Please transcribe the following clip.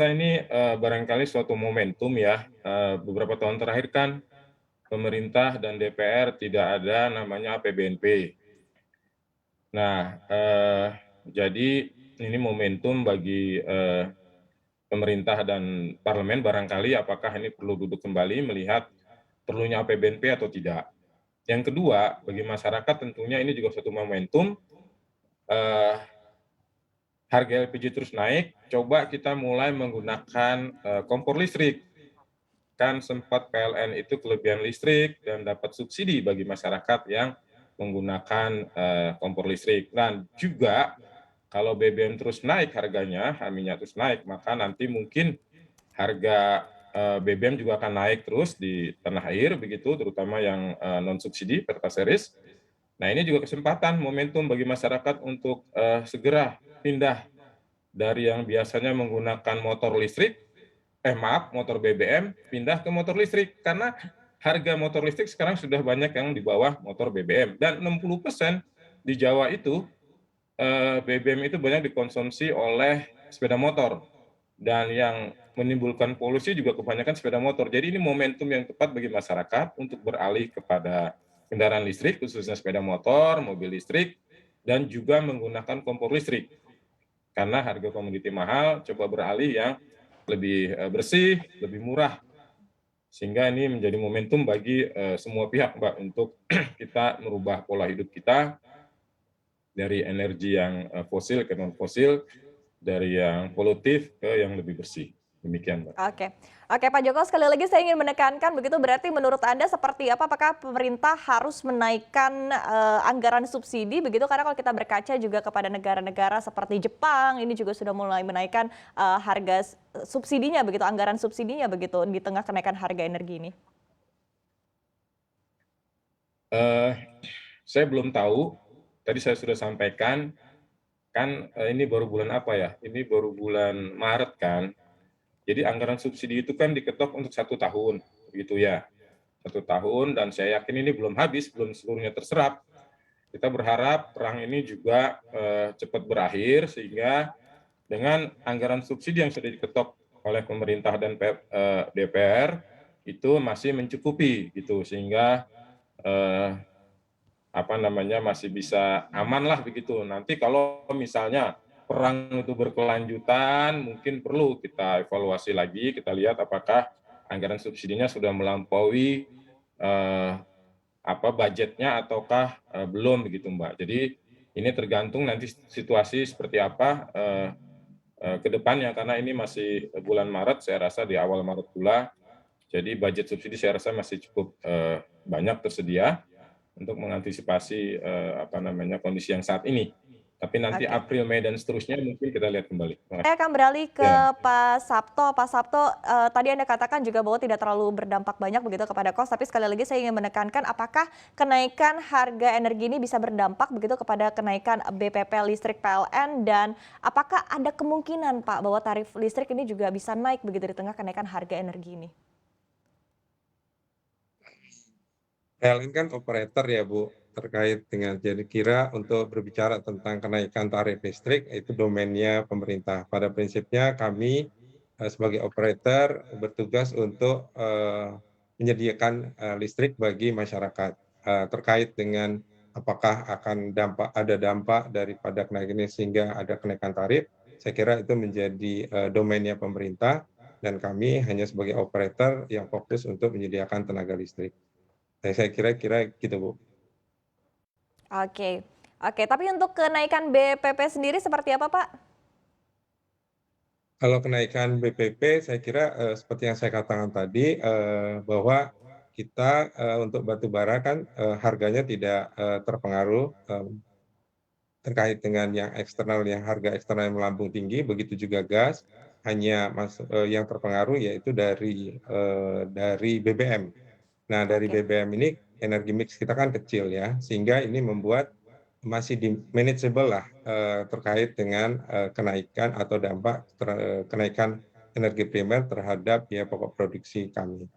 ini barangkali suatu momentum ya, beberapa tahun terakhir kan pemerintah dan DPR tidak ada namanya APBNP. Nah, jadi ini momentum bagi pemerintah dan parlemen barangkali apakah ini perlu duduk kembali melihat perlunya APBNP atau tidak. Yang kedua, bagi masyarakat tentunya ini juga suatu momentum, eh, harga LPG terus naik, coba kita mulai menggunakan kompor listrik. Kan sempat PLN itu kelebihan listrik dan dapat subsidi bagi masyarakat yang menggunakan kompor listrik. Dan juga kalau BBM terus naik harganya, minyak terus naik, maka nanti mungkin harga BBM juga akan naik terus di tanah air begitu, terutama yang non subsidi Pertaseris. Nah, ini juga kesempatan momentum bagi masyarakat untuk segera pindah dari yang biasanya menggunakan motor listrik, motor BBM, pindah ke motor listrik. Karena harga motor listrik sekarang sudah banyak yang di bawah motor BBM. Dan 60% di Jawa itu, BBM itu banyak dikonsumsi oleh sepeda motor. Dan yang menimbulkan polusi juga kebanyakan sepeda motor. Jadi ini momentum yang tepat bagi masyarakat untuk beralih kepada kendaraan listrik, khususnya sepeda motor, mobil listrik, dan juga menggunakan kompor listrik. Karena harga komoditi mahal, coba beralih yang lebih bersih, lebih murah. Sehingga ini menjadi momentum bagi semua pihak, Mbak, untuk kita merubah pola hidup kita dari energi yang fosil ke non-fosil, dari yang polutif ke yang lebih bersih. Demikian, Mbak. Oke. Oke, Pak Joko, sekali lagi saya ingin menekankan begitu, berarti menurut Anda seperti apa? Apakah pemerintah harus menaikkan anggaran subsidi begitu? Karena kalau kita berkaca juga kepada negara-negara seperti Jepang, ini juga sudah mulai menaikkan harga subsidinya begitu, anggaran subsidinya begitu di tengah kenaikan harga energi ini. Eh, saya belum tahu, tadi saya sudah sampaikan, kan ini baru bulan apa ya? Ini baru bulan Maret kan. Jadi anggaran subsidi itu kan diketok untuk 1 tahun, begitu ya. 1 tahun, dan saya yakin ini belum habis, belum seluruhnya terserap. Kita berharap perang ini juga cepat berakhir, sehingga dengan anggaran subsidi yang sudah diketok oleh pemerintah dan DPR, itu masih mencukupi, gitu, sehingga masih bisa aman lah begitu. Nanti kalau misalnya perang itu berkelanjutan, mungkin perlu kita evaluasi lagi, kita lihat apakah anggaran subsidinya sudah melampaui budgetnya ataukah belum begitu, Mbak. Jadi ini tergantung nanti situasi seperti apa ke depannya, karena ini masih bulan Maret, saya rasa di awal Maret pula. Jadi budget subsidi saya rasa masih cukup banyak tersedia untuk mengantisipasi kondisi yang saat ini. Tapi nanti Oke. April, Mei, dan seterusnya mungkin kita lihat kembali. Terima Saya kasih. akan beralih ke Ya. Pak Sabto. Pak Sabto, tadi Anda katakan juga bahwa tidak terlalu berdampak banyak begitu kepada kos, tapi sekali lagi saya ingin menekankan apakah kenaikan harga energi ini bisa berdampak begitu kepada kenaikan BPP listrik PLN, dan apakah ada kemungkinan Pak bahwa tarif listrik ini juga bisa naik begitu di tengah kenaikan harga energi ini? PLN kan operator ya Bu, terkait dengan jadi kira untuk berbicara tentang kenaikan tarif listrik itu domainnya pemerintah. Pada prinsipnya kami sebagai operator bertugas untuk menyediakan listrik bagi masyarakat. Terkait dengan apakah akan ada dampak daripada kenaikan ini sehingga ada kenaikan tarif, saya kira itu menjadi domainnya pemerintah, dan kami hanya sebagai operator yang fokus untuk menyediakan tenaga listrik. Saya kira gitu, Bu. Oke. Oke, tapi untuk kenaikan BPP sendiri seperti apa, Pak? Kalau kenaikan BPP saya kira, seperti yang saya katakan tadi, bahwa kita, untuk batu bara kan, harganya tidak, terpengaruh, terkait dengan yang eksternal, yang harga eksternal yang melambung tinggi, begitu juga gas, hanya yang terpengaruh yaitu dari BBM. Nah, dari Oke. BBM ini energi mix kita kan kecil ya, sehingga ini membuat masih manageable lah terkait dengan kenaikan atau dampak kenaikan energi primer terhadap biaya pokok produksi kami.